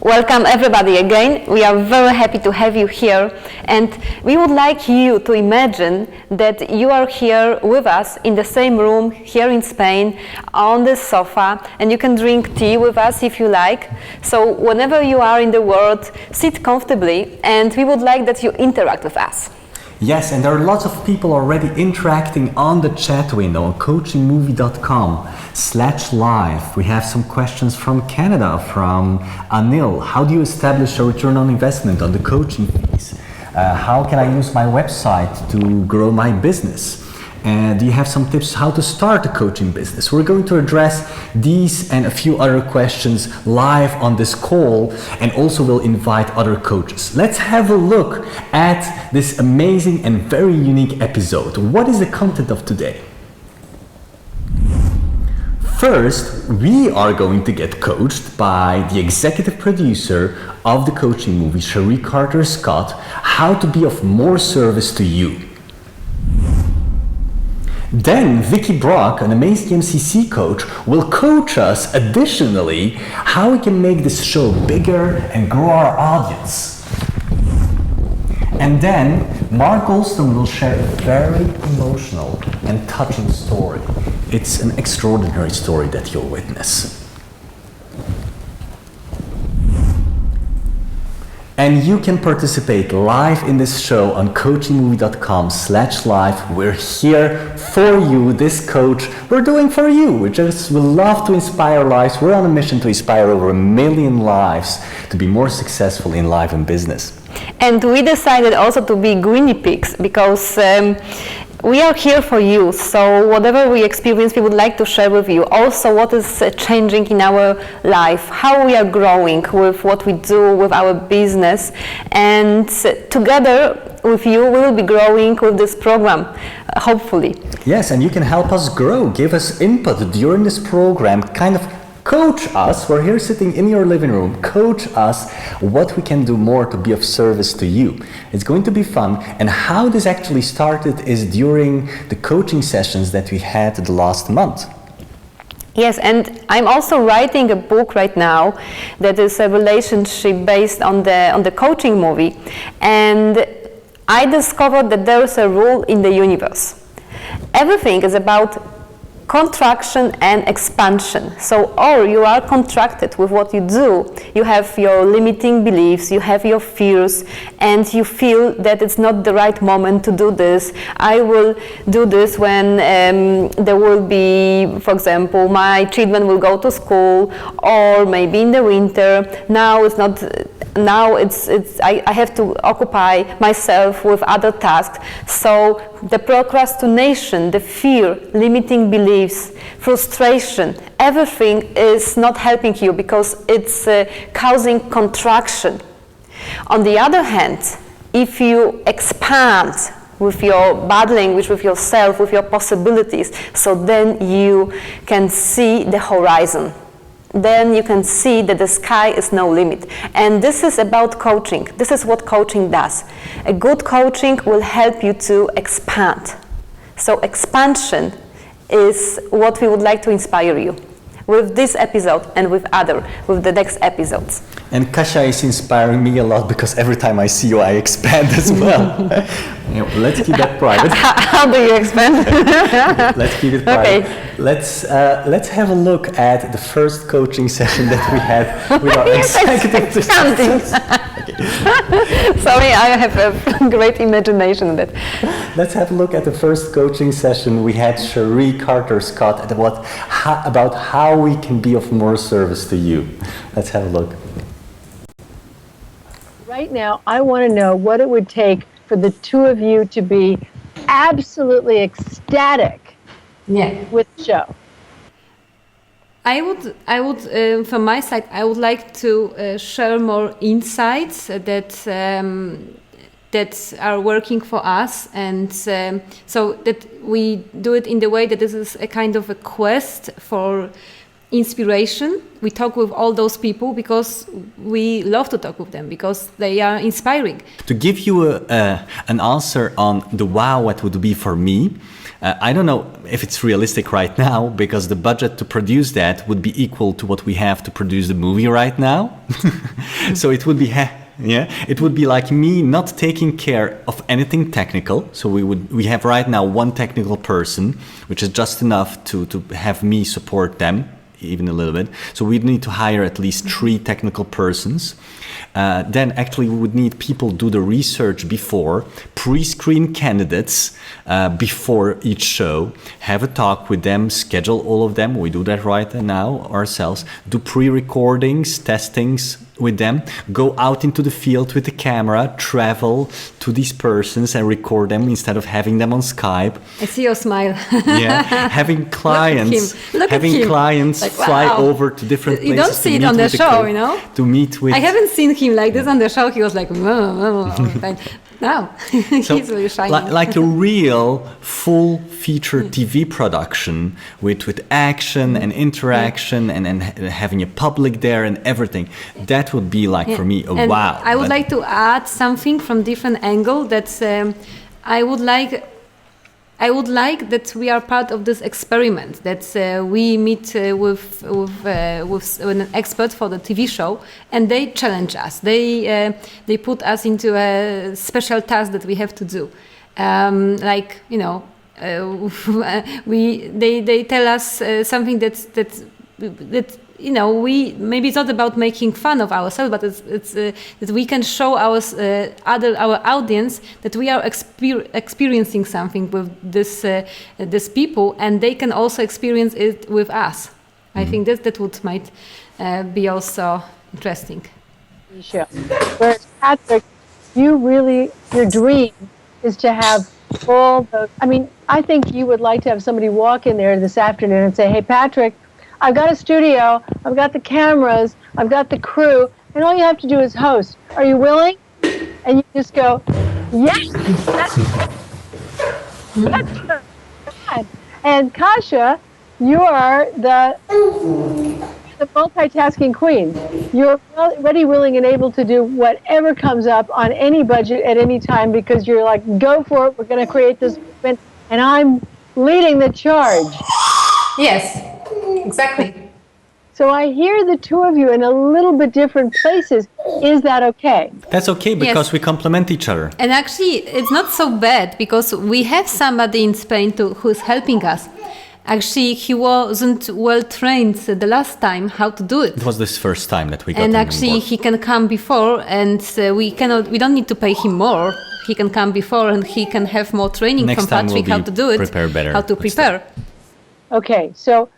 Welcome everybody again. We are very happy to have you here, and we would like you to imagine that you are here with us in the same room here in Spain on the sofa, and you can drink tea with us if you like. So whenever you are in the world, sit comfortably, and we would like that you interact with us. Yes, and there are lots of people already interacting on the chat window on coachingmovie.com/live. We have some questions from Canada, from Anil. How do you establish a return on investment on the coaching fees? How can I use my website to grow my business? And do you have some tips how to start a coaching business? We're going to address these and a few other questions live on this call, and also will invite other coaches. Let's have a look at this amazing and very unique episode. What is the content of today? First, we are going to get coached by the executive producer of the coaching movie, Cherie Scott, how to be of more service to you. Then Vikki, an amazing MCC coach, will coach us additionally how we can make this show bigger and grow our audience. And then Mark Goldstone will share a very emotional and touching story. It's an extraordinary story that you'll witness. And you can participate live in this show on coachingmovie.com/live. We're here for you, this coach. We're doing for you. We love to inspire lives. We're on a mission to inspire over 1 million lives to be more successful in life and business. And we decided also to be guinea pigs because we are here for you, so whatever we experience, we would like to share with you. Also, what is changing in our life, how we are growing with what we do with our business, and together with you, we will be growing with this program, hopefully. Yes, and you can help us grow, give us input during this program, kind of coach us. We're here sitting in your living room. Coach us what we can do more to be of service to you. It's going to be fun. And how this actually started is during the coaching sessions that we had the last month. Yes, and I'm also writing a book right now that is a relationship based on the coaching movie. And I discovered that there is a rule in the universe. Everything is about contraction and expansion. So, or you are contracted with what you do, you have your limiting beliefs, you have your fears, and you feel that it's not the right moment to do this. I will do this when there will be, for example, my children will go to school, or maybe in the winter. Now it's not. Now I have to occupy myself with other tasks. So the procrastination, the fear, limiting beliefs, frustration, everything is not helping you because it's causing contraction. On the other hand, if you expand with your body language, with yourself, with your possibilities, so then you can see the horizon. Then you can see that the sky is no limit. And this is about coaching. This is what coaching does. A good coaching will help you to expand. So expansion is what we would like to inspire you with this episode and with the next episodes. And Kasia is inspiring me a lot because every time I see you, I expand as well. Let's keep that private. How do you expand? Let's keep it private. Okay. Let's have a look at the first coaching session that we had with our executive. Sorry, I have a great imagination of that. Let's have a look at the first coaching session we had Cherie Scott about how we can be of more service to you. Let's have a look. Right now, I want to know what it would take for the two of you to be absolutely ecstatic with the show. I would, from my side, I would like to share more insights that are working for us, and so that we do it in the way that this is a kind of a quest for inspiration. We talk with all those people because we love to talk with them, because they are inspiring. To give you an answer on the wow, what would be for me, I don't know if it's realistic right now, because the budget to produce that would be equal to what we have to produce the movie right now. So it would be it would be like me not taking care of anything technical. So we have right now one technical person, which is just enough to have me support them even a little bit. So we'd need to hire at least 3 technical persons. Then actually we would need people do the research before, pre-screen candidates before each show, have a talk with them, schedule all of them. We do that right now ourselves, do pre-recordings, testings with them, go out into the field with the camera, travel to these persons and record them instead of having them on Skype. I see your smile. Having clients, Look at him. Like, fly over to different places. You don't see it on the show, you know? To meet with. I haven't seen him like this on the show. He was like, all the time. No, so, he's really shining. Like a real full feature TV production with action and interaction and having a public there and everything. That would be like for me a and wow. I would like to add something from different angle. That's I would like that we are part of this experiment. That we meet with an expert for the TV show, and they challenge us. They put us into a special task that we have to do. Like, you know, they tell us something that you know, maybe it's not about making fun of ourselves, but it's that we can show our audience that we are experiencing something with this people, and they can also experience it with us. Mm-hmm. I think that might be also interesting. Sure. Whereas Patryk, your dream is to have all the. I mean, I think you would like to have somebody walk in there this afternoon and say, "Hey, Patryk, I've got a studio, I've got the cameras, I've got the crew, and all you have to do is host. Are you willing?" And you just go, "Yes!" That's good. And Kasia, you are the multitasking queen. You're ready, willing, and able to do whatever comes up on any budget at any time, because you're like, go for it, we're going to create this movement, and I'm leading the charge. Yes. Exactly. So I hear the two of you in a little bit different places. Is that okay? That's okay, because we complement each other. And actually, it's not so bad, because we have somebody in Spain who's helping us. Actually, he wasn't well trained the last time how to do it. It was this first time that we got And him actually, on board. he can come before, and we don't need to pay him more. He can come before, and he can have more training Next from time Patryk how to do it, how to prepare. Okay, so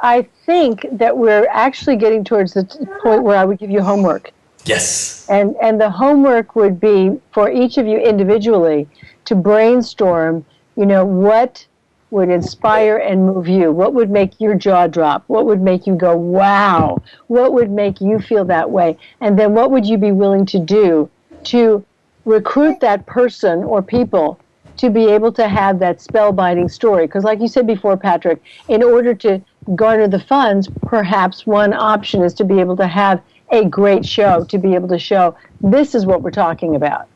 I think that we're actually getting towards the point where I would give you homework. Yes. And the homework would be for each of you individually to brainstorm, you know, what would inspire and move you? What would make your jaw drop? What would make you go, wow? What would make you feel that way? And then what would you be willing to do to recruit that person or people to be able to have that spellbinding story? Because like you said before, Patryk, in order to garner the funds, perhaps one option is to be able to have a great show, to be able to show this is what we're talking about.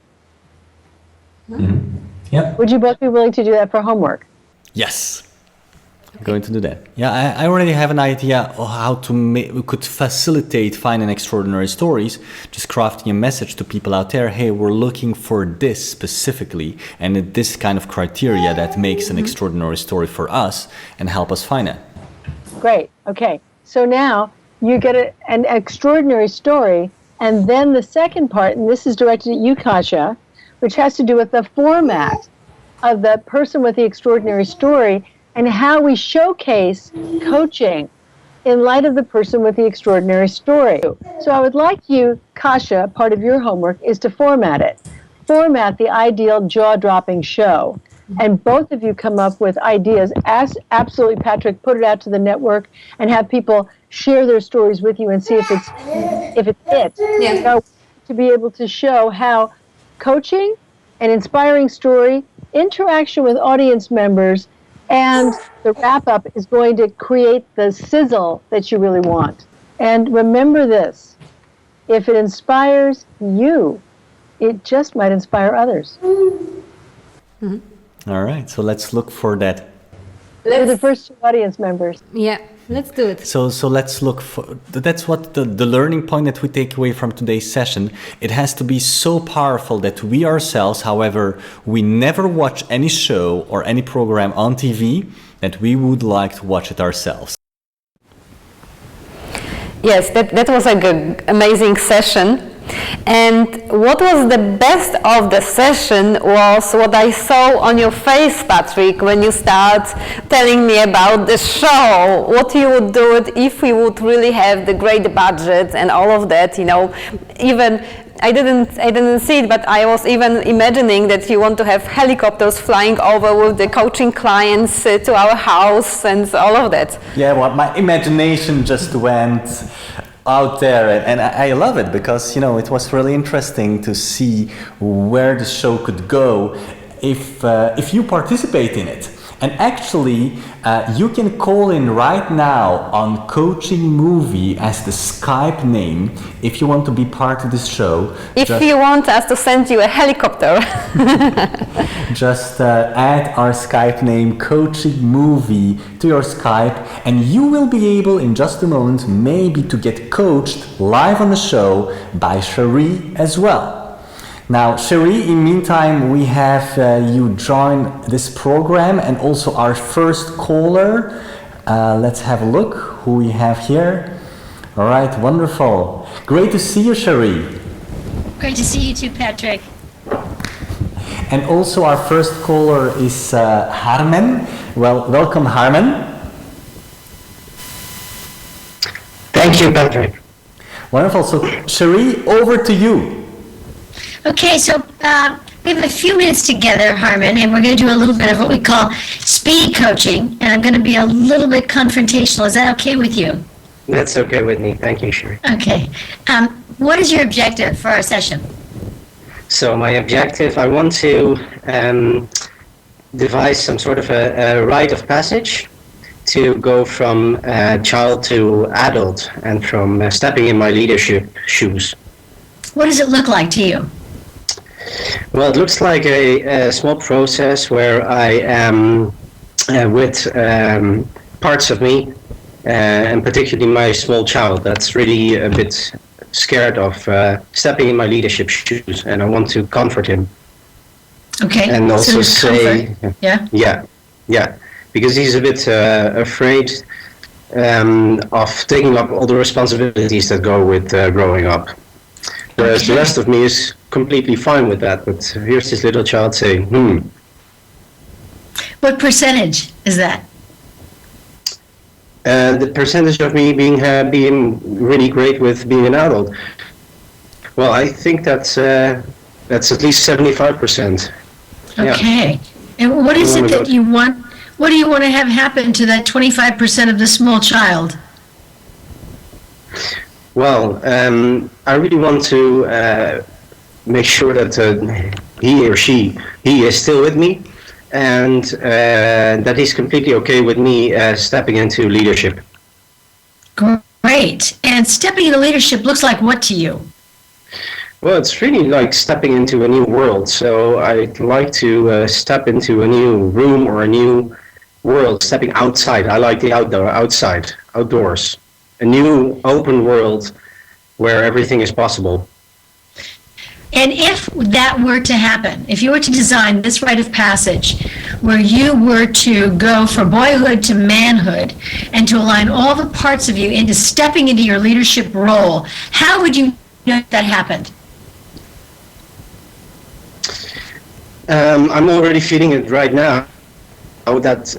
Mm-hmm. Yep. Would you both be willing to do that for homework? Yes. I'm going to do that. Yeah, I already have an idea of how we could facilitate finding extraordinary stories, just crafting a message to people out there. Hey, we're looking for this specifically, and this kind of criteria that makes an extraordinary story for us, and help us find it. Great. Okay. So now you get an extraordinary story, and then the second part, and this is directed at you, Kasia, which has to do with the format of the person with the extraordinary story and how we showcase coaching in light of the person with the extraordinary story. So I would like you, Kasia, part of your homework is to format it. Format the ideal jaw-dropping show. And both of you come up with ideas. Absolutely, Patryk, put it out to the network and have people share their stories with you and see if it's it. Yeah. So to be able to show how coaching, an inspiring story, interaction with audience members And the wrap up is going to create the sizzle that you really want. And remember this, if it inspires you, it just might inspire others. All right, so let's look for that. For the first 2 audience members. Yeah, let's do it. So let's look for, that's what the learning point that we take away from today's session. It has to be so powerful that we ourselves, however, we never watch any show or any program on TV, that we would like to watch it ourselves. Yes, that was a good, amazing session. And what was the best of the session was what I saw on your face, Patryk, when you start telling me about the show, what you would do it if we would really have the great budget and all of that, you know. Even I didn't see it, but I was even imagining that you want to have helicopters flying over with the coaching clients to our house and all of that. Yeah, well, my imagination just went out there, and I love it because, you know, it was really interesting to see where the show could go if you participate in it. And actually, you can call in right now on Coaching Movie as the Skype name if you want to be part of this show. If you want us to send you a helicopter. Just add our Skype name Coaching Movie to your Skype, and you will be able in just a moment maybe to get coached live on the show by Cherie as well. Now, Cherie, in the meantime, we have you join this program and also our first caller. Let's have a look who we have here. All right, wonderful. Great to see you, Cherie. Great to see you too, Patryk. And also our first caller is Harmen. Well, welcome, Harmen. Thank you, Patryk. Wonderful. So, Cherie, over to you. Okay, so we have a few minutes together, Harmon, and we're going to do a little bit of what we call speed coaching, and I'm going to be a little bit confrontational. Is that okay with you? That's okay with me. Thank you, Cherie. Okay. What is your objective for our session? So my objective, I want to devise some sort of a rite of passage to go from child to adult and from stepping in my leadership shoes. What does it look like to you? Well, it looks like a small process where I am with parts of me, and particularly my small child that's really a bit scared of stepping in my leadership shoes, and I want to comfort him. Okay. And also so say, yeah, because he's a bit afraid of taking up all the responsibilities that go with growing up. Whereas the rest of me is completely fine with that, but here's this little child saying, What percentage is that? The percentage of me being really great with being an adult. Well, I think that's at least 75%. Okay. Yeah. And what is it that you want? What do you want to have happen to that 25% of the small child? Well, I really want to make sure that he or she is still with me, and that he's completely okay with me stepping into leadership. Great. And stepping into leadership looks like what to you? Well, it's really like stepping into a new world. So I'd like to step into a new room or a new world, stepping outside. I like the outdoors. A new open world where everything is possible. And if that were to happen, if you were to design this rite of passage where you were to go from boyhood to manhood and to align all the parts of you into stepping into your leadership role, how would you know that happened? I'm already feeling it right now. That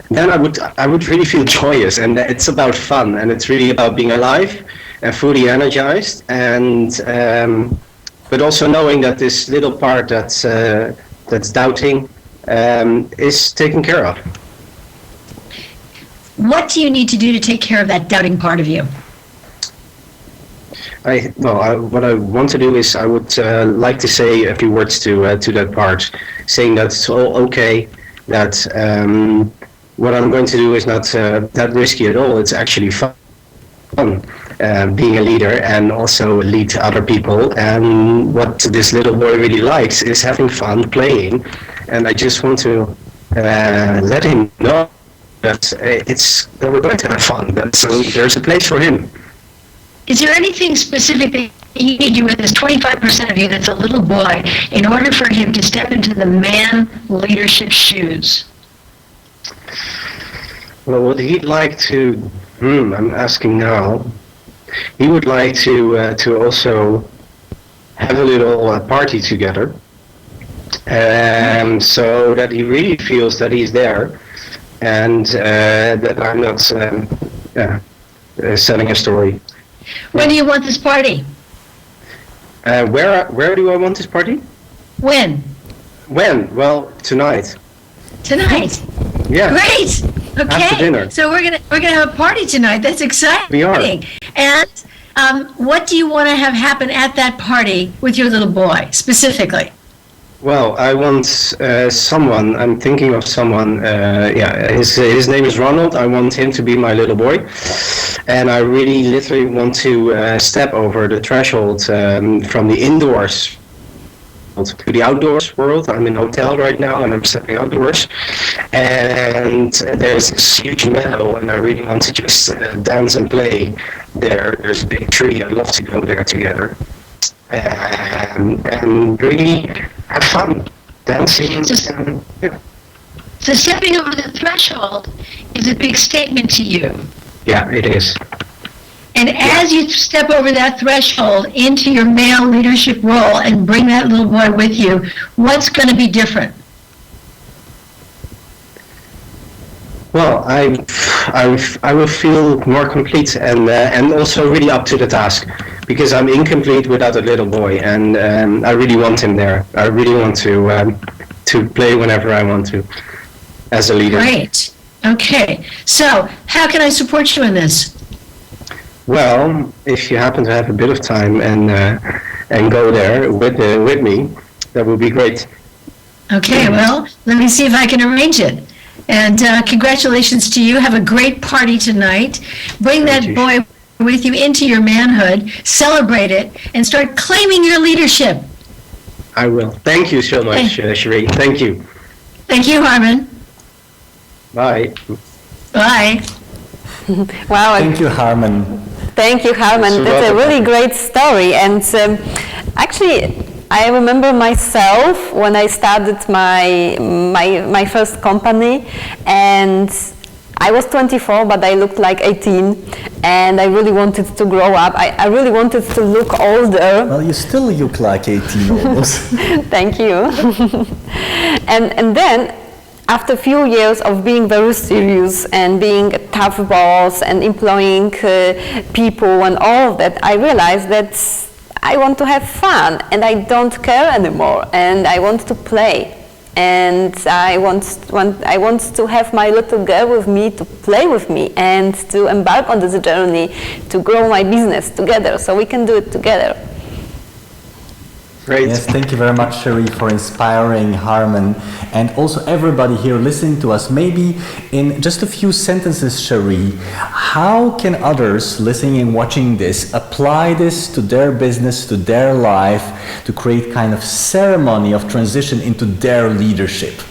then I would really feel joyous, and it's about fun, and it's really about being alive and fully energized, and but also knowing that this little part that's doubting is taken care of. What do you need to do to take care of that doubting part of you? What I want to do is I would like to say a few words to that part, saying that it's all okay, that what I'm going to do is not that risky at all. It's actually fun. Being a leader and also lead other people, and what this little boy really likes is having fun playing, and I just want to let him know that that we're going to have fun, that so there's a place for him. Is there anything specific that you need to do with this 25% of you that's a little boy in order for him to step into the man leadership shoes? Well, what he'd like to, I'm asking now, he would like to also have a little party together, so that he really feels that he's there, and that I'm not selling a story. When do you want this party? Where do I want this party? When? When? Well, tonight. Tonight. Yeah. Great. Okay. After dinner. So we're gonna have a party tonight. That's exciting. We are. And what do you want to have happen at that party with your little boy specifically? Well, I want someone. I'm thinking of someone. His name is Ronald. I want him to be my little boy, and I really, literally want to step over the threshold from the indoors to the outdoors world. I'm in a hotel right now, and I'm stepping outdoors, and there's this huge meadow, and I really want to just dance and play there. There's a big tree. I'd love to go there together. And really have fun dancing. So stepping over the threshold is a big statement to you. Yeah, it is. And as you step over that threshold into your male leadership role and bring that little boy with you, what's going to be different? Well, I will feel more complete and also really up to the task, because I'm incomplete without a little boy, and I really want him there. I really want to play whenever I want to, as a leader. Great. Okay. So how can I support you in this? Well, if you happen to have a bit of time and go there with me, that would be great. Okay. Well, let me see if I can arrange it. And congratulations to you. Have a great party tonight. Bring that boy with you into your manhood, celebrate it, and start claiming your leadership. I will. Thank you so much, Cherie. Thank you. Thank you, Harman. Bye. Bye. Wow. Thank you, Harman. Thank you, Harman. That's a really great story. And actually, I remember myself when I started my first company, and I was 24, but I looked like 18, and I really wanted to grow up. I really wanted to look older. Well, you still look like 18 almost. Thank you. and then, after a few years of being very serious and being a tough boss and employing people and all of that, I realized that I want to have fun, and I don't care anymore, and I want to play, and I want to have my little girl with me to play with me and to embark on this journey to grow my business together, so we can do it together. Great. Yes, thank you very much, Cherie, for inspiring Harman, and also everybody here listening to us. Maybe in just a few sentences, Cherie, how can others listening and watching this apply this to their business, to their life, to create kind of ceremony of transition into their leadership?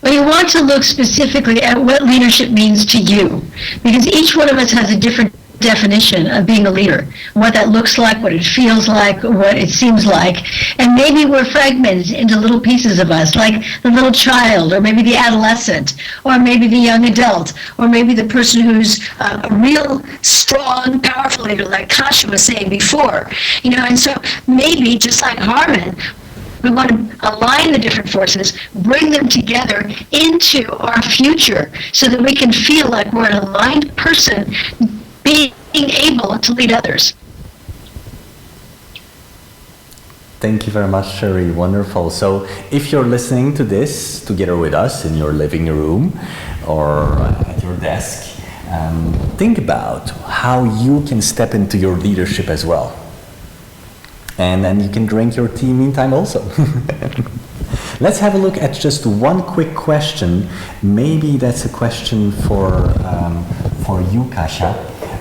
Well, you want to look specifically at what leadership means to you, because each one of us has a different definition of being a leader, what that looks like, what it feels like, what it seems like, and maybe we're fragmented into little pieces of us, like the little child, or maybe the adolescent, or maybe the young adult, or maybe the person who's a real strong, powerful leader, like Kasia was saying before, and so maybe just like Harman, we want to align the different forces, bring them together into our future so that we can feel like we're an aligned person being able to lead others. Thank you very much, Cherie. Wonderful. So if you're listening to this together with us in your living room or at your desk, think about how you can step into your leadership as well. And then you can drink your tea meantime also. Let's have a look at just one quick question. Maybe that's a question for you, Kasia.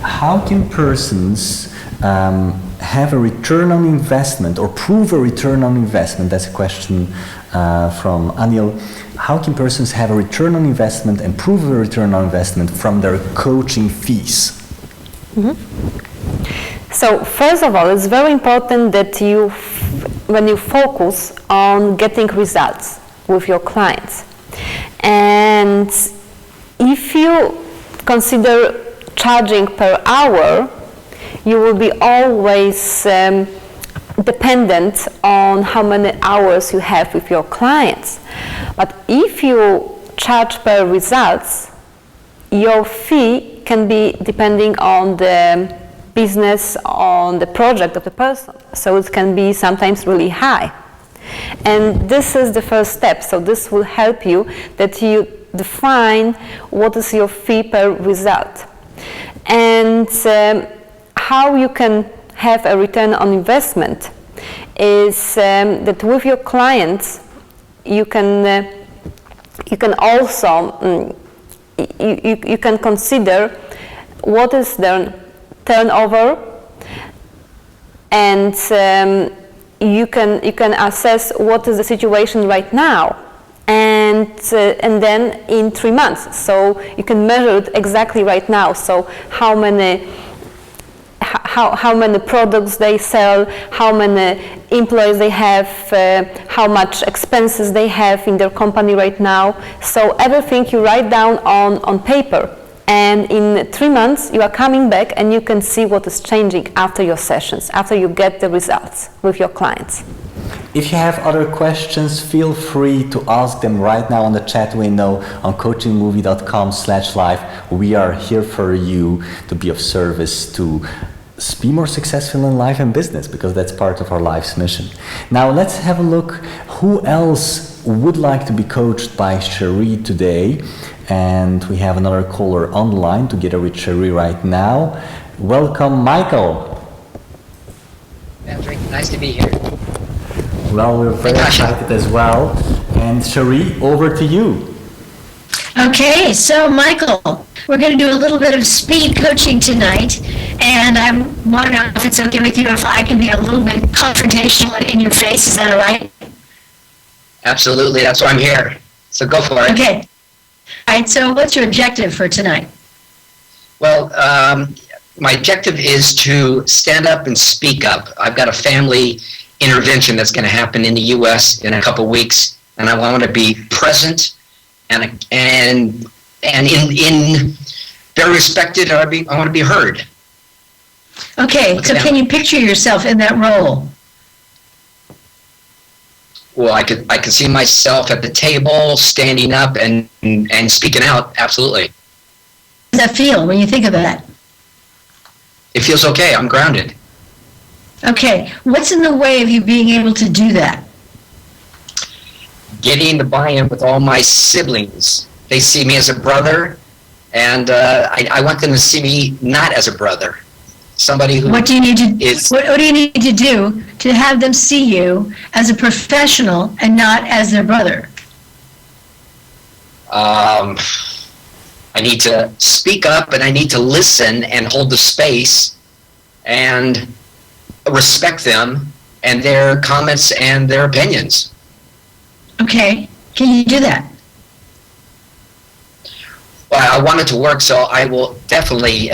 How can persons have a return on investment or prove a return on investment? That's a question from Anil. How can persons have a return on investment and prove a return on investment from their coaching fees? So first of all, it's very important that when you focus on getting results with your clients, and if you consider charging per hour, you will be always dependent on how many hours you have with your clients. But if you charge per results, your fee can be depending on the business, on the project of the person. So it can be sometimes really high. And this is the first step. So this will help you that you define what is your fee per result. And how you can have a return on investment is that with your clients you can also you can consider what is their turnover, and you can assess what is the situation right now, and then in 3 months. So you can measure it exactly right now. So how many products they sell, how many employees they have, how much expenses they have in their company right now. So everything you write down on paper. And in 3 months, you are coming back and you can see what is changing after your sessions, after you get the results with your clients. If you have other questions, feel free to ask them right now on the chat window on coachingmovie.com/live. We are here for you to be of service to be more successful in life and business, because that's part of our life's mission. Now let's have a look who else would like to be coached by Cherie today. And we have another caller online together with Cherie right now. Welcome, Michael. Patryk, nice to be here. Well, we're very excited as well. And Cherie, over to you. Okay, so Michael, we're going to do a little bit of speed coaching tonight, and I want to know if it's okay with you if I can be a little bit confrontational and in your face. Is that all right? Absolutely, that's why I'm here. So go for it. Okay. All right, so what's your objective for tonight? Well, my objective is to stand up and speak up. I've got a family intervention that's going to happen in the U.S. in a couple weeks, and I want to be present and in very respected. I want to be heard. Okay, so can you picture yourself in that role? Well, I could see myself at the table, standing up and speaking out. Absolutely. How does that feel when you think of that? It feels okay. I'm grounded. Okay, what's in the way of you being able to do that? Getting the buy-in with all my siblings. They see me as a brother, and I want them to see me not as a brother. Somebody who what do you need to do to have them see you as a professional and not as their brother? I need to speak up, and I need to listen and hold the space and respect them and their comments and their opinions. Okay, can you do that? Well, I want it to work, so I will definitely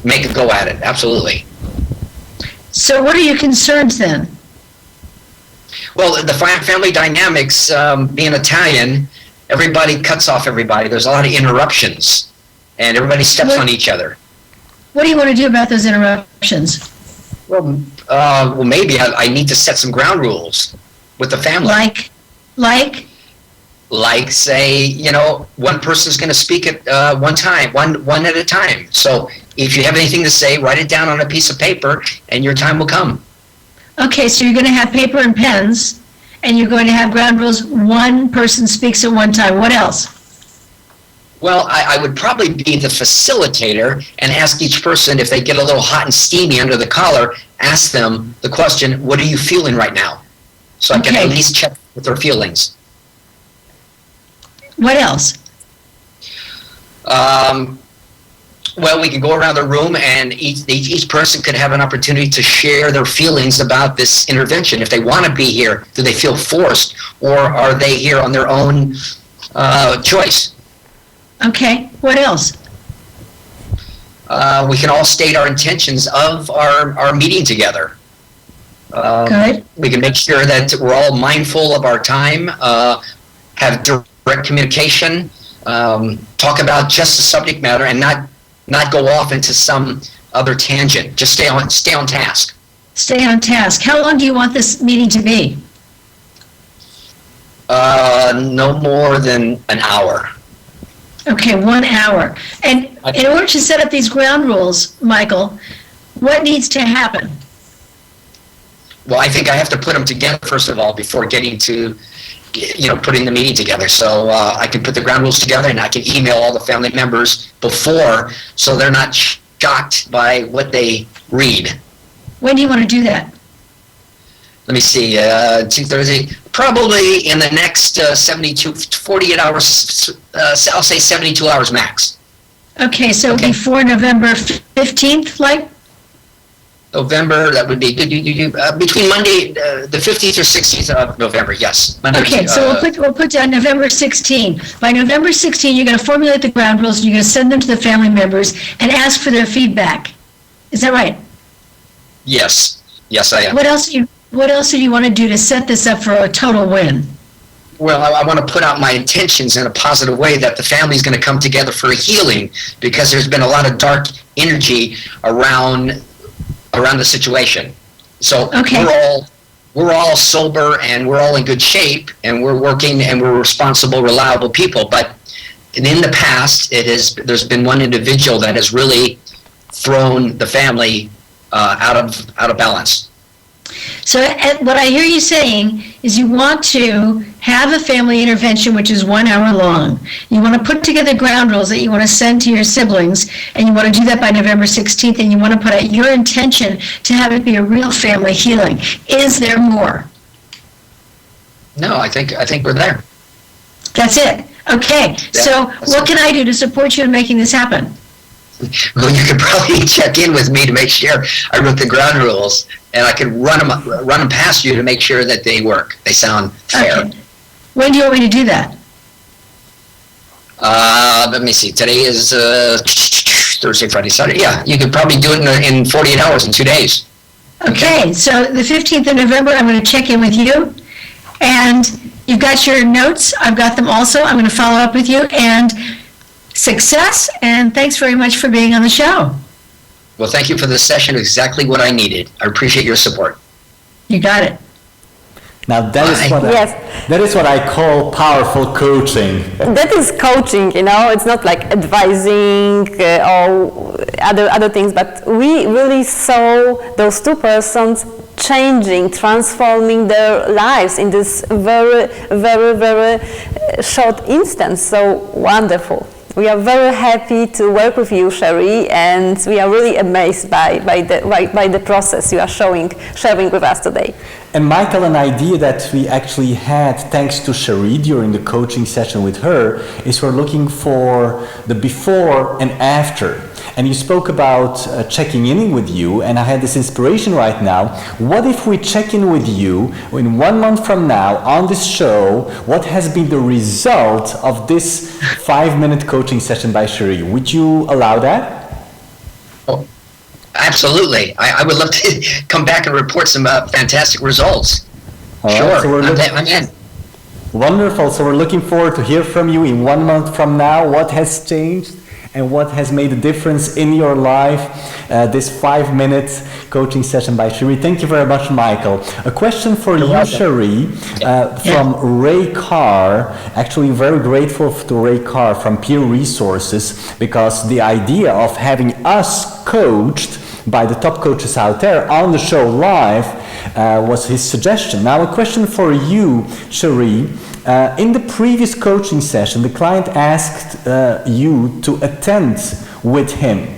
make a go at it. Absolutely. So what are your concerns then? Well, the family dynamics, being Italian, everybody cuts off everybody. There's a lot of interruptions, and everybody steps on each other. What do you want to do about those interruptions? Well, maybe I need to set some ground rules with the family. Like, say, one person's going to speak at one time, one at a time. So if you have anything to say, write it down on a piece of paper, and your time will come. Okay, so you're going to have paper and pens, and you're going to have ground rules. One person speaks at one time. What else? Well, I would probably be the facilitator and ask each person, if they get a little hot and steamy under the collar, ask them the question, what are you feeling right now? So I can at least check with their feelings. What else? Well, we can go around the room and each person could have an opportunity to share their feelings about this intervention. If they want to be here, do they feel forced, or are they here on their own choice? Okay, what else? We can all state our intentions of our meeting together. Good. We can make sure that we're all mindful of our time, have direct communication, talk about just the subject matter, and not go off into some other tangent. Just stay on task. Stay on task. How long do you want this meeting to be? No more than an hour. Okay, 1 hour. And in order to set up these ground rules, Michael, what needs to happen? Well, I think I have to put them together first of all before getting to, putting the meeting together. So I can put the ground rules together, and I can email all the family members before, so they're not shocked by what they read. When do you want to do that? Let me see, Thursday, probably in the next 48 hours, I'll say 72 hours max. Okay, so before November 15th, like? November, that would be between Monday, the 15th or 16th of November, yes. Monday, Okay, so we'll put down November 16. By November 16, you're going to formulate the ground rules, and you're going to send them to the family members and ask for their feedback. Is that right? Yes, I am. What else do you want to do to set this up for a total win? Well, I want to put out my intentions in a positive way that the family is going to come together for a healing, because there's been a lot of dark energy around the situation. So we're all sober, and we're all in good shape, and we're working, and we're responsible, reliable people. But in the past, there's been one individual that has really thrown the family out of balance. So what I hear you saying is you want to have a family intervention which is 1 hour long. You want to put together ground rules that you want to send to your siblings, and you want to do that by November 16th, and you want to put out your intention to have it be a real family healing. Is there more? No, I think we're there. That's it. Okay. Yeah, so what can I do to support you in making this happen? Well, you could probably check in with me to make sure I wrote the ground rules, and I could run them past you to make sure that they work. They sound fair. Okay. When do you want me to do that? Let me see. Today is Thursday, Friday, Saturday. Yeah, you could probably do it in 48 hours, in 2 days. Okay, so the 15th of November, I'm going to check in with you, and you've got your notes. I've got them also. I'm going to follow up with you, and success, and thanks very much for being on the show. Well, thank you for the session. Exactly what I needed. I appreciate your support. You got it. Now that is what I call powerful coaching. That is coaching, it's not like advising or other things, but we really saw those two persons changing, transforming their lives in this very, very, very short instance. So wonderful. We are very happy to work with you, Cherie, and we are really amazed by the process you are sharing with us today. And Michael, an idea that we actually had thanks to Cherie during the coaching session with her is we're looking for the before and after. And you spoke about checking in with you, and I had this inspiration right now. What if we check in with you in 1 month from now on this show? What has been the result of this 5-minute coaching session by Cherie? Would you allow that? Oh, absolutely. I would love to come back and report some fantastic results. Sure. So I'm in. Wonderful. So we're looking forward to hear from you in 1 month from now. What has changed and what has made a difference in your life? This 5-minute coaching session by Cherie. Thank you very much, Michael. A question for you, Cherie, from Ray Carr. Actually, very grateful to Ray Carr from Peer Resources, because the idea of having us coached by the top coaches out there on the show live was his suggestion. Now, a question for you, Cherie. In the previous coaching session, the client asked you to attend with him.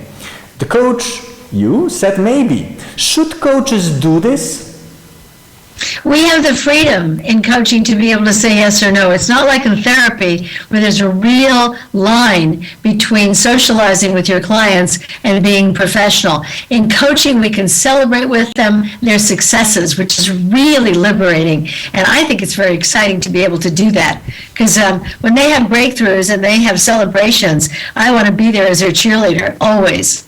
The coach, you, said maybe. Should coaches do this? We have the freedom in coaching to be able to say yes or no. It's not like in therapy where there's a real line between socializing with your clients and being professional. In coaching, we can celebrate with them their successes, which is really liberating. And I think it's very exciting to be able to do that. Because when they have breakthroughs and they have celebrations, I want to be there as their cheerleader, always.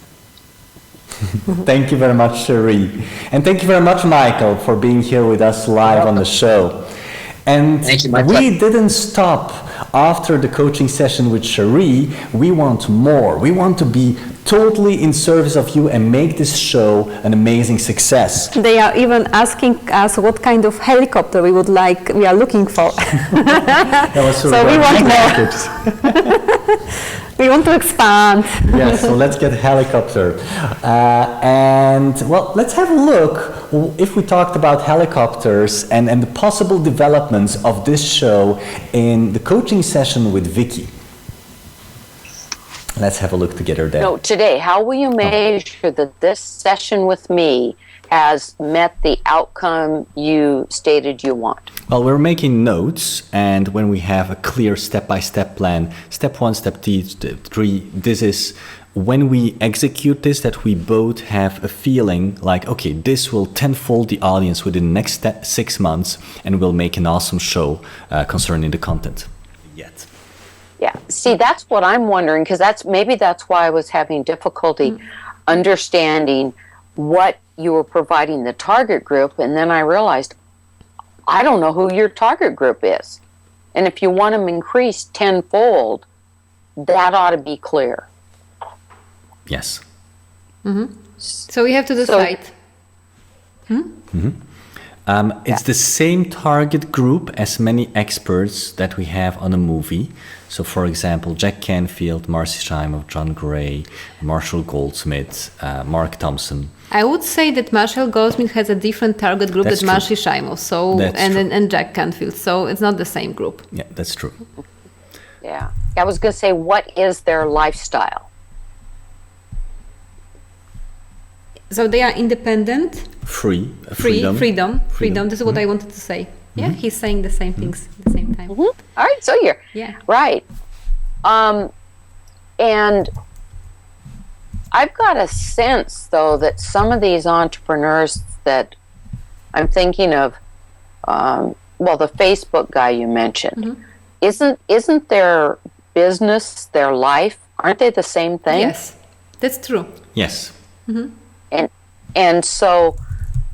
Thank you very much, Cherie. And thank you very much, Michael, for being here with us live on the show. And Thank you, my we pleasure. didn't stop after the coaching session with Cherie. We want more. We want to be totally in service of you and make this show an amazing success. They are even asking us what kind of helicopter we are looking for. That was So we want more. We want to expand. Yes, so let's get a helicopter. And well, let's have a look if we talked about helicopters and the possible developments of this show in the coaching session with Vikki. Let's have a look together there. No, today, how will you measure that this session with me has met the outcome you stated you want? Well, we're making notes, and when we have a clear step-by-step plan, step 1, step 2, step 3, this is when we execute this, that we both have a feeling like, okay, this will tenfold the audience within the next 6 months, and we'll make an awesome show concerning the content. Yet. Yeah, see, that's what I'm wondering, because maybe that's why I was having difficulty understanding what you were providing the target group, and then I realized I don't know who your target group is. And if you want them increased tenfold, that ought to be clear. Yes. So we have to decide. It's the same target group as many experts that we have on a movie. So, for example, Jack Canfield, Marcy Shimoff, John Gray, Marshall Goldsmith, Mark Thompson. I would say that Marshall Goldsmith has a different target group That's than true. Marcy Shimoff, so and Jack Canfield. So it's not the same group. Yeah, that's true. Yeah. I was going to say, what is their lifestyle? So they are independent, Freedom. freedom. This is what I wanted to say. Yeah, he's saying the same things at the same time. All right, so you're right. And I've got a sense, though, that some of these entrepreneurs that I'm thinking of, the Facebook guy you mentioned, isn't their business, their life, aren't they the same thing? Yes, that's true. Yes. And so,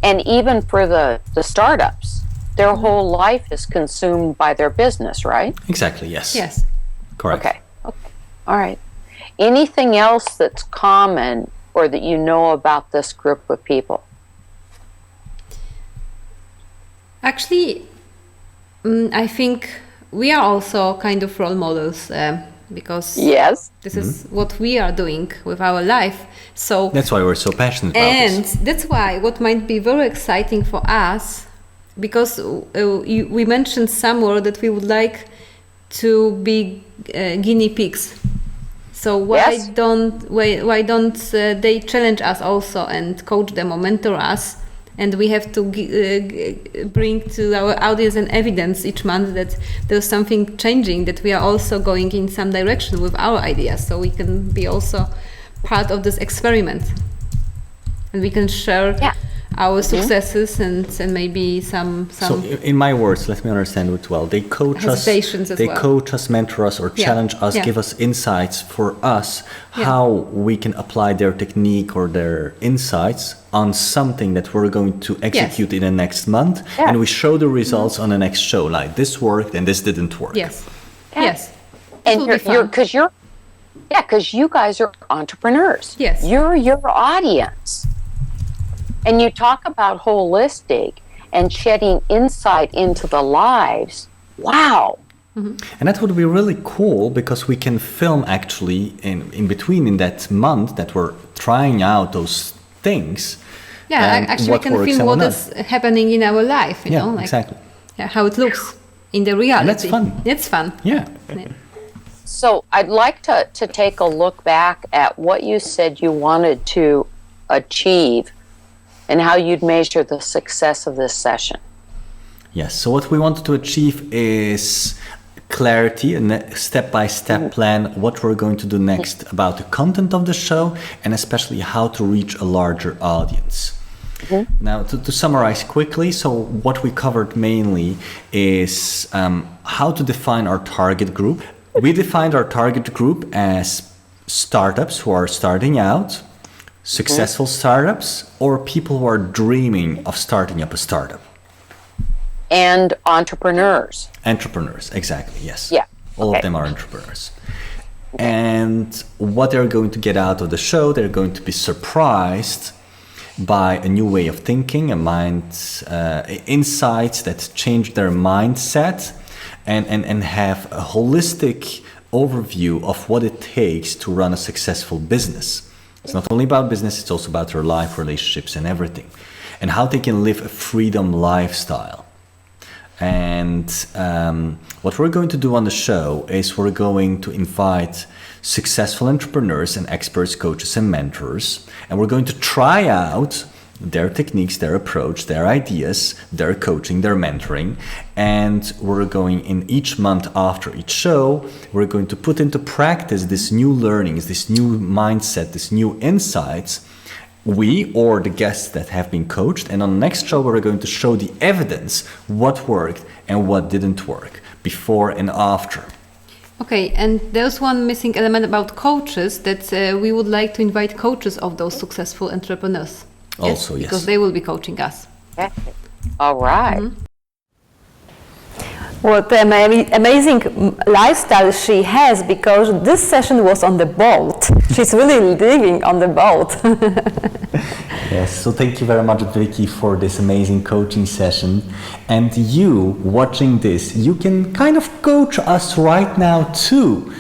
and even for the startups, their whole life is consumed by their business, right? Exactly, yes. Yes. Correct. Okay. All right. Anything else that's common or that you know about this group of people? Actually, I think we are also kind of role models because Yes. this is what we are doing with our life. So That's why we're so passionate about and this. that's why what might be very exciting for us, because we mentioned somewhere that we would like to be guinea pigs. So why don't they challenge us also and coach them or mentor us? And we have to bring to our audience an evidence each month that there's something changing, that we are also going in some direction with our ideas. So we can be also part of this experiment. And we can share our successes and maybe some. So, in my words, let me understand it well. They coach us, hesitations as well. coach us, mentor us, or challenge us, give us insights for us how we can apply their technique or their insights on something that we're going to execute in the next month, and we show the results on the next show. Like this worked and this didn't work. Yes. Yes. And because you guys are entrepreneurs. Yes. You're your audience. And you talk about holistic and shedding insight into the lives. Wow. And that would be really cool because we can film actually in between in that month that we're trying out those things. Yeah, actually we can film what is happening in our life, you know, like exactly. How it looks in the reality. And that's fun. It's fun. Yeah. So I'd like to take a look back at what you said you wanted to achieve and how you'd measure the success of this session. Yes, so what we wanted to achieve is clarity, a step-by-step plan, what we're going to do next about the content of the show, and especially how to reach a larger audience. Now, to summarize quickly, so what we covered mainly is how to define our target group. We defined our target group as startups who are starting out, successful startups, or people who are dreaming of starting up a startup. And entrepreneurs. Entrepreneurs, exactly, yes. Yeah. All Okay. of them are entrepreneurs. And what they're going to get out of the show, they're going to be surprised by a new way of thinking, insights that change their mindset, and have a holistic overview of what it takes to run a successful business. It's not only about business, it's also about their life, relationships, and everything, and how they can live a freedom lifestyle. And what we're going to do on the show is we're going to invite successful entrepreneurs and experts, coaches, and mentors, and we're going to try out their techniques, their approach, their ideas, their coaching, their mentoring, and we're going, in each month after each show, we're going to put into practice this new learnings, this new mindset, this new insights, we or the guests that have been coached. And on the next show, we're going to show the evidence, what worked and what didn't work, before and after. Okay, and there's one missing element about coaches, that we would like to invite coaches of those successful entrepreneurs. Also, yes. Because they will be coaching us. Okay. All right. What amazing lifestyle she has, because this session was on the boat. She's really living on the boat. Yes, so thank you very much, Vikki, for this amazing coaching session. And you, watching this, you can kind of coach us right now too.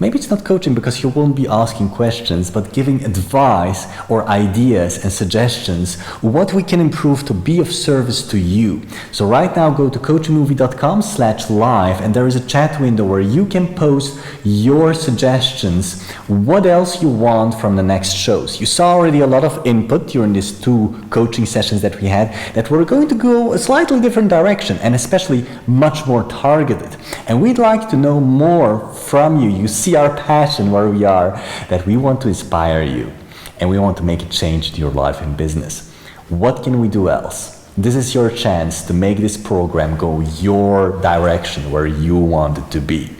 Maybe it's not coaching because you won't be asking questions, but giving advice or ideas and suggestions, what we can improve to be of service to you. So right now go to coachingmovie.com/live, and there is a chat window where you can post your suggestions, what else you want from the next shows. You saw already a lot of input during these 2 coaching sessions that we had, that we're going to go a slightly different direction, and especially much more targeted. And we'd like to know more from you. You see our passion where we are, that we want to inspire you and we want to make a change to your life and business. What can we do else? This is your chance to make this program go your direction, where you want it to be.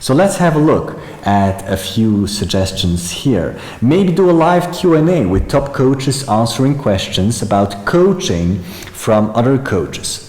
So let's have a look at a few suggestions here. Maybe do a live Q&A with top coaches answering questions about coaching from other coaches.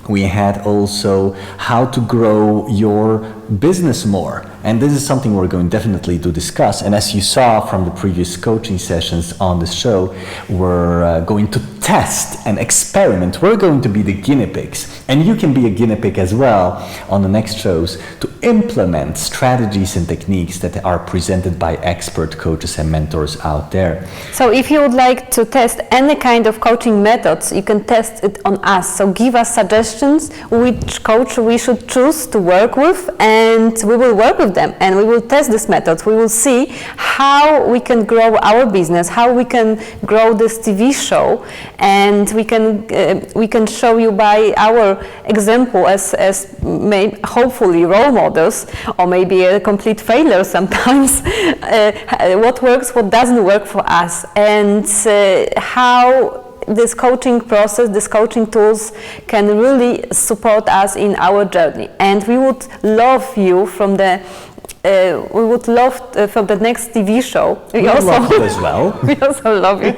We had also how to grow your business more. And this is something we're going definitely to discuss. And as you saw from the previous coaching sessions on the show, we're going to test and experiment. We're going to be the guinea pigs. And you can be a guinea pig as well on the next shows to implement strategies and techniques that are presented by expert coaches and mentors out there. So if you would like to test any kind of coaching methods, you can test it on us. So give us suggestions which coach we should choose to work with, and we will work with them and we will test these methods. We will see how we can grow our business, how we can grow this TV show, and we can show you by our example as hopefully role models, or maybe a complete failure sometimes, what works, what doesn't work for us, and how this coaching process, these coaching tools can really support us in our journey. And we would love you from the from the next TV show. We also love you as well. We also love you.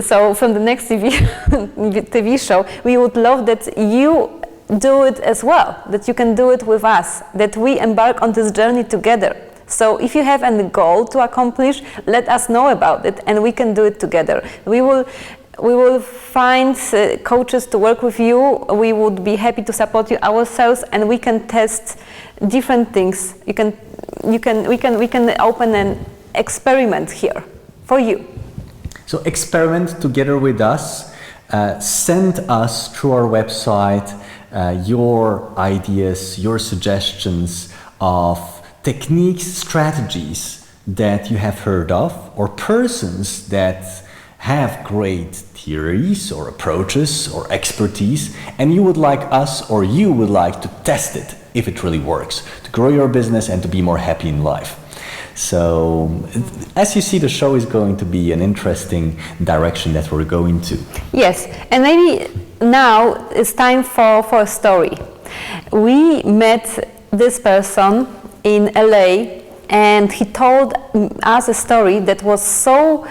So from the next TV show, we would love that you do it as well, that you can do it with us, that we embark on this journey together. So if you have any goal to accomplish, let us know about it and we can do it together. We will find coaches to work with you. We would be happy to support you ourselves, and we can test different things. We can open an experiment here for you. So experiment together with us. Send us through our website your ideas, your suggestions of techniques, strategies that you have heard of, or persons that have great theories or approaches or expertise, and you would like us, or you would like to test it if it really works, to grow your business and to be more happy in life. So, as you see, the show is going to be an interesting direction that we're going to. Yes, and maybe now it's time for a story. We met this person in LA, and he told us a story that was so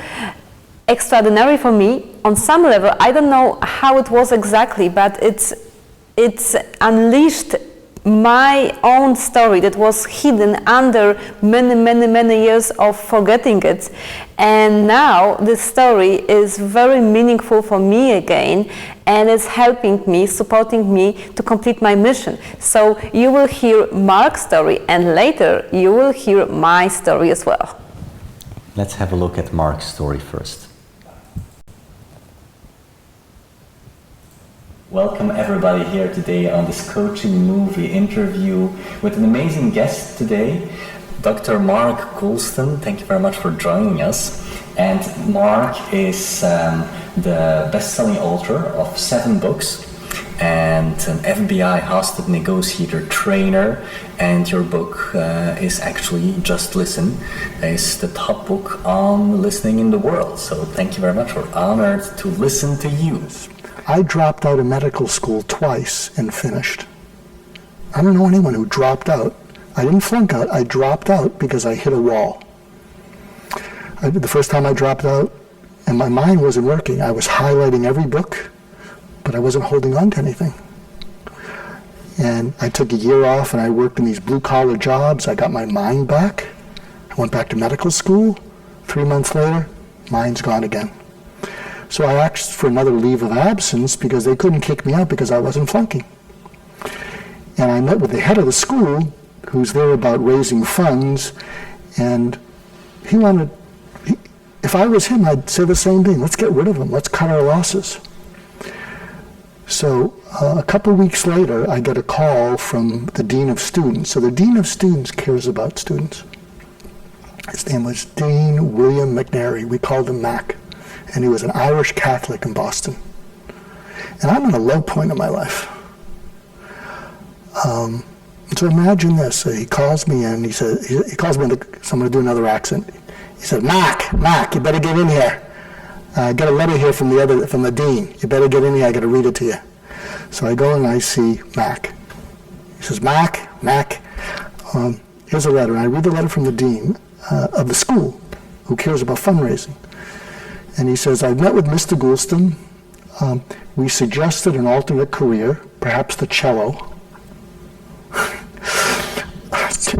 extraordinary for me on some level. I don't know how it was exactly, but it's unleashed my own story that was hidden under many years of forgetting it. And now this story is very meaningful for me again, and it's helping me, supporting me to complete my mission. So you will hear Mark's story, and later you will hear my story as well. Let's have a look at Mark's story first. Welcome everybody here today on this coaching movie interview with an amazing guest today, Dr. Mark Goulston. Thank you very much for joining us. And Mark is the best-selling author of 7 books and an FBI hostage negotiator trainer. And your book is actually, Just Listen, is the top book on listening in the world. So thank you very much. We're honored to listen to you. I dropped out of medical school twice and finished. I don't know anyone who dropped out. I didn't flunk out. I dropped out because I hit a wall. The first time I dropped out, and my mind wasn't working. I was highlighting every book, but I wasn't holding on to anything. And I took a year off, and I worked in these blue-collar jobs. I got my mind back. I went back to medical school. 3 months later, mind's gone again. So I asked for another leave of absence because they couldn't kick me out because I wasn't flunking. And I met with the head of the school, who's there about raising funds, and he wanted, if I was him, I'd say the same thing. Let's get rid of him. Let's cut our losses. So a couple weeks later, I get a call from the Dean of Students. So the Dean of Students cares about students. His name was Dean William McNary. We called him Mac. And he was an Irish Catholic in Boston. And I'm in a low point in my life. So imagine this. He calls me in. He said, he calls me in. So I'm going to do another accent. He said, Mac, you better get in here. I got a letter here from the dean. You better get in here. I got to read it to you. So I go and I see Mac. He says, Mac, here's a letter. And I read the letter from the dean of the school, who cares about fundraising. And he says, I've met with Mr. Goulston. We suggested an alternate career, perhaps the cello.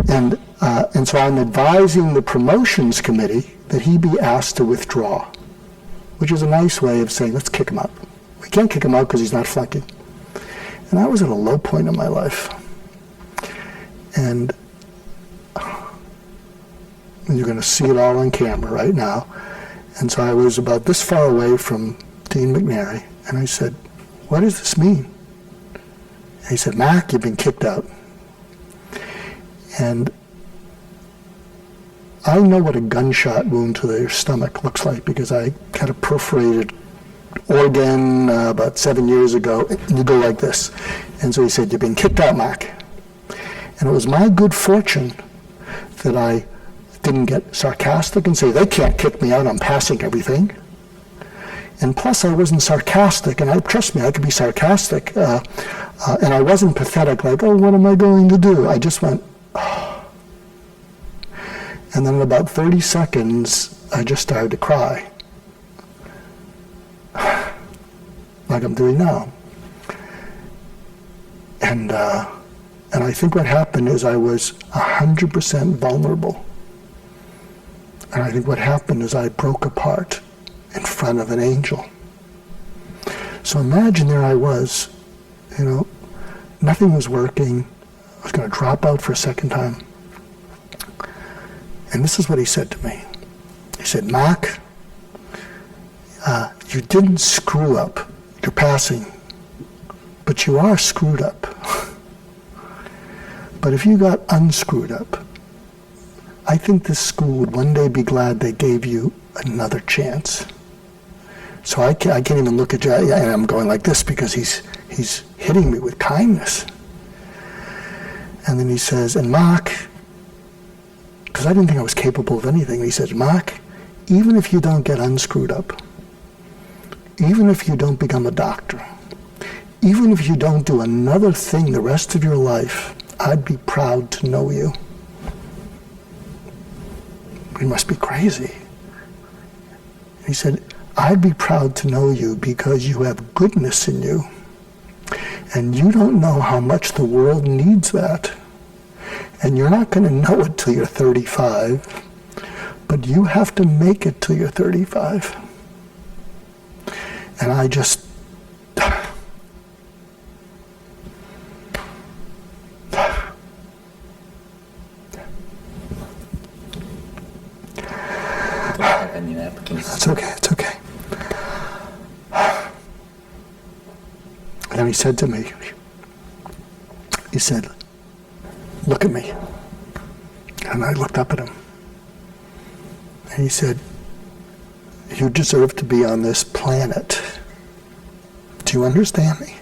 And so I'm advising the promotions committee that he be asked to withdraw, which is a nice way of saying, let's kick him out. We can't kick him out because he's not flunking. And I was at a low point in my life. And you're going to see it all on camera right now. And so I was about this far away from Dean McNary, and I said, what does this mean? And he said, Mac, you've been kicked out. And I know what a gunshot wound to the stomach looks like because I had a perforated organ about 7 years ago, and you go like this. And so he said, you've been kicked out, Mac. And it was my good fortune that I didn't get sarcastic and say, they can't kick me out, I'm passing everything. And plus I wasn't sarcastic, and trust me, I could be sarcastic, and I wasn't pathetic, like, oh, what am I going to do? I just went, oh. And then in about 30 seconds, I just started to cry, like I'm doing now. And I think what happened is I was 100% vulnerable. And I think what happened is I broke apart in front of an angel. So imagine there I was, nothing was working. I was going to drop out for a second time. And this is what he said to me. He said, Mac, you didn't screw up. You're passing. But you are screwed up. But if you got unscrewed up, I think this school would one day be glad they gave you another chance. So I can't even look at you, and I'm going like this because he's hitting me with kindness. And then he says, and Mark, because I didn't think I was capable of anything, he says, Mark, even if you don't get unscrewed up, even if you don't become a doctor, even if you don't do another thing the rest of your life, I'd be proud to know you. We must be crazy. He said, I'd be proud to know you because you have goodness in you. And you don't know how much the world needs that. And you're not going to know it till you're 35, but you have to make it till you're 35. And I just... It's okay, it's okay. And then he said to me, he said, look at me. And I looked up at him. And he said, you deserve to be on this planet. Do you understand me?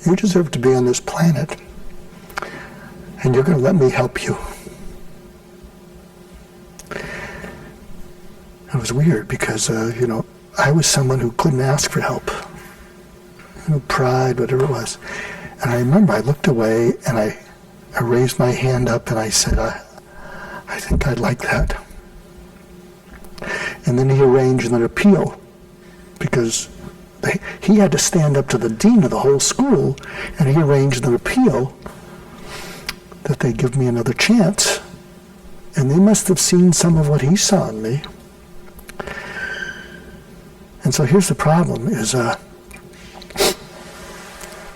You deserve to be on this planet. And you're going to let me help you. It was weird because, I was someone who couldn't ask for help. Pride, whatever it was. And I remember I looked away and I raised my hand up and I said, I think I'd like that. And then he arranged an appeal because he had to stand up to the dean of the whole school, and he arranged an appeal that they give me another chance. And they must have seen some of what he saw in me. And so here's the problem is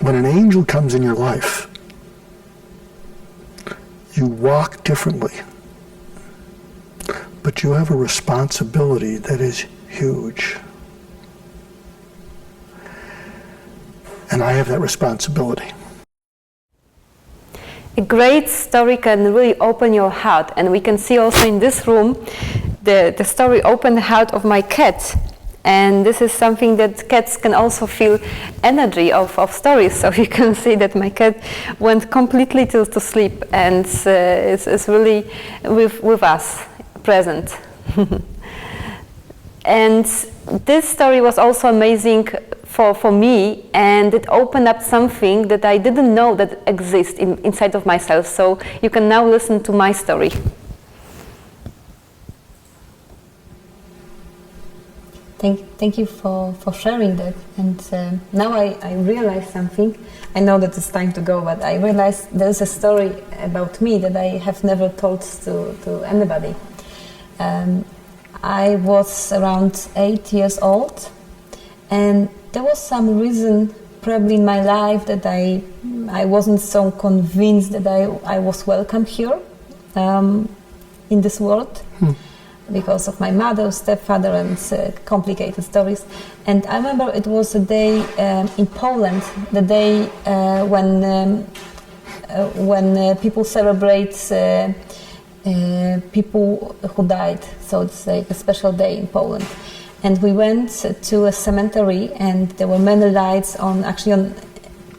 when an angel comes in your life, you walk differently, but you have a responsibility that is huge. And I have that responsibility. A great story can really open your heart, and we can see also in this room the story opened the heart of my cat. And this is something that cats can also feel energy of stories. So you can see that my cat went completely to sleep and is really with us, present. And this story was also amazing for me, and it opened up something that I didn't know that exists inside of myself. So you can now listen to my story. Thank you for sharing that. And now I realize something. I know that it's time to go, but I realize there's a story about me that I have never told to anybody. I was around 8 years old, and there was some reason probably in my life that I wasn't so convinced that I was welcome here in this world. Because of my mother, stepfather, and complicated stories. And I remember it was a day in Poland, the day when people celebrate people who died. So it's like a special day in Poland. And we went to a cemetery, and there were many lights on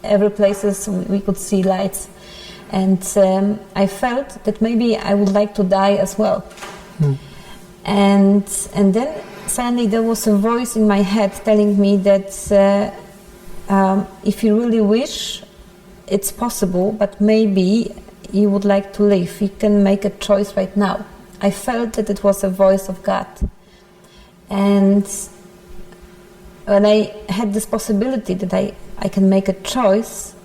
every places we could see lights. And I felt that maybe I would like to die as well. And then suddenly there was a voice in my head telling me that if you really wish, it's possible, but maybe you would like to live. You can make a choice right now. I felt that it was a voice of God. And when I had this possibility that I can make a choice,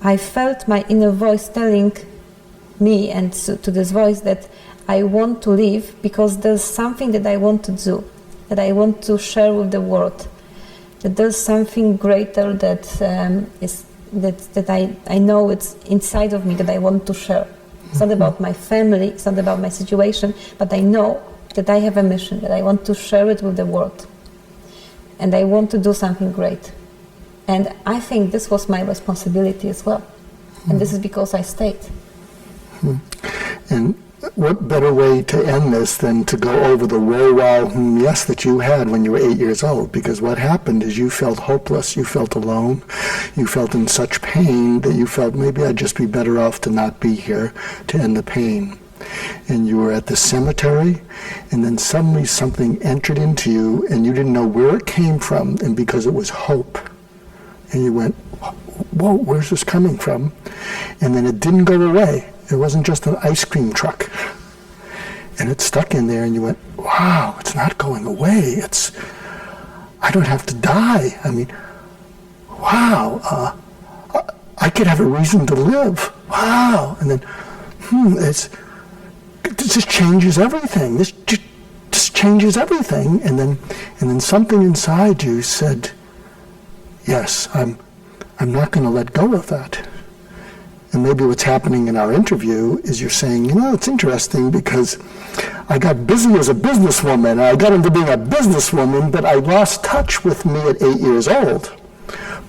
I felt my inner voice telling me and to this voice that I want to live because there's something that I want to do, that I want to share with the world, that there's something greater that I know it's inside of me that I want to share. It's not about my family, it's not about my situation, but I know that I have a mission, that I want to share it with the world. And I want to do something great. And I think this was my responsibility as well. And this is because I stayed. And what better way to end this than to go over the wow, yes, that you had when you were 8 years old? Because what happened is you felt hopeless, you felt alone, you felt in such pain that you felt maybe I'd just be better off to not be here to end the pain. And you were at the cemetery, and then suddenly something entered into you, and you didn't know where it came from, and because it was hope. And you went, whoa, where's this coming from? And then it didn't go away. It wasn't just an ice cream truck. And it stuck in there, and you went, wow, it's not going away. I don't have to die. I mean, wow, I could have a reason to live. Wow. And then, this just changes everything. This just changes everything. And then something inside you said, yes, I'm not going to let go of that. And maybe what's happening in our interview is you're saying, it's interesting because I got busy as a businesswoman, and I got into being a businesswoman, but I lost touch with me at 8 years old.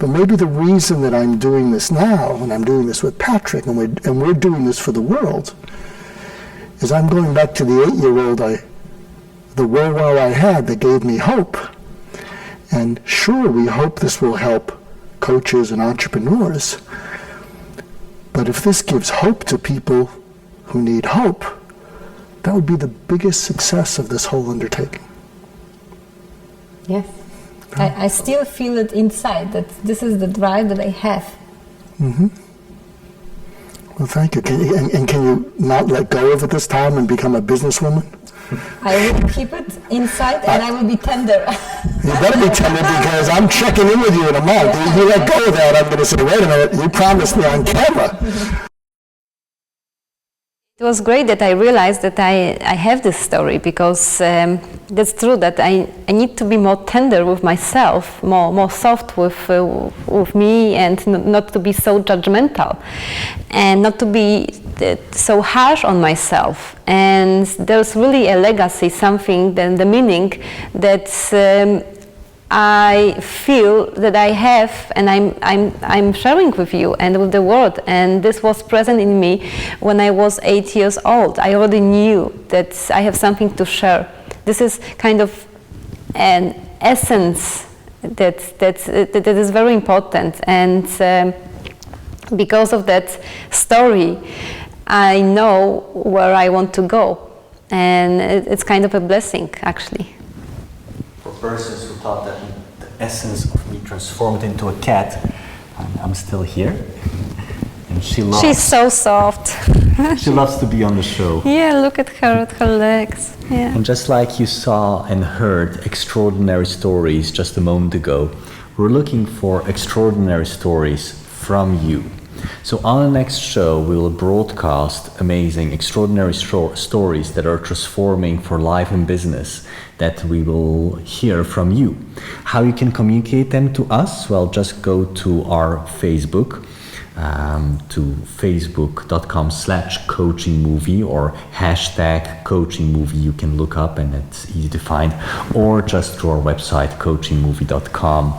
But maybe the reason that I'm doing this now, and I'm doing this with Patryk, and we're doing this for the world, is I'm going back to the 8-year-old, the wow I had that gave me hope. And sure, we hope this will help coaches and entrepreneurs. But if this gives hope to people who need hope, that would be the biggest success of this whole undertaking. Yes. I still feel it inside, that this is the drive that I have. Mm-hmm. Well, thank you. Can you not let go of it this time and become a businesswoman? I will keep it inside, and I will be tender. You better be tender, because I'm checking in with you in a month. If you let go of that, I'm going to say, wait a minute, you promised me on camera. It was great that I realized that I have this story, because that's true that I need to be more tender with myself, more soft with me, and not to be so judgmental, and not to be so harsh on myself. And there's really a legacy, something, the meaning that I feel that I have, and I'm sharing with you and with the world. And this was present in me when I was 8 years old. I already knew that I have something to share. This is kind of an essence that is very important. And because of that story, I know where I want to go. And it's kind of a blessing, actually. For persons who thought that the essence of me transformed into a cat, I'm still here. And she's so soft. She loves to be on the show. Yeah, look at her legs. Yeah. And just like you saw and heard extraordinary stories just a moment ago, we're looking for extraordinary stories from you. So on the next show, we will broadcast amazing, extraordinary stories that are transforming for life and business that we will hear from you. How you can communicate them to us? Well, just go to our Facebook, to facebook.com/coachingmovie or #coachingmovie. You can look up and it's easy to find, or just to our website, coachingmovie.com.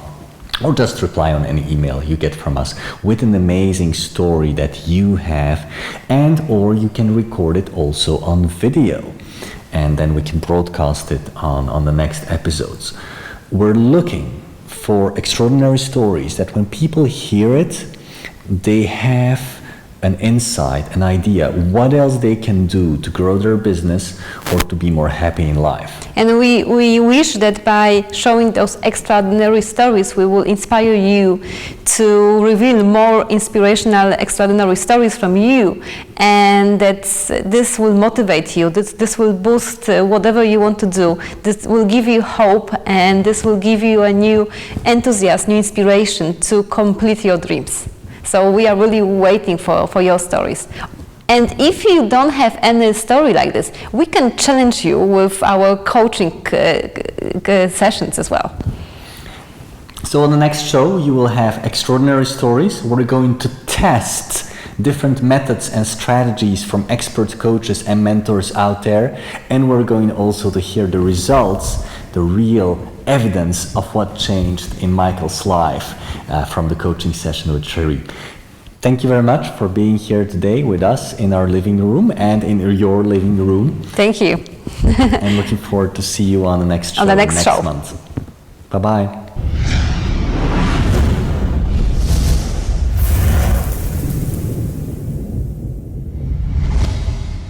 Or just reply on any email you get from us with an amazing story that you have, and or you can record it also on video, and then we can broadcast it on the next episodes. We're looking for extraordinary stories that when people hear it, they have an insight, an idea, what else they can do to grow their business or to be more happy in life. And we wish that by showing those extraordinary stories, we will inspire you to reveal more inspirational, extraordinary stories from you, and that this will motivate you, this will boost whatever you want to do, this will give you hope, and this will give you a new enthusiasm, new inspiration to complete your dreams. So we are really waiting for your stories. And if you don't have any story like this, we can challenge you with our coaching sessions as well. So on the next show, you will have extraordinary stories. We're going to test different methods and strategies from expert coaches and mentors out there. And we're going also to hear the results, the real evidence of what changed in Michael's life from the coaching session with Cherie. Thank you very much for being here today with us in our living room and in your living room. Thank you. And looking forward to see you on the next show On the next show. month. Bye-bye.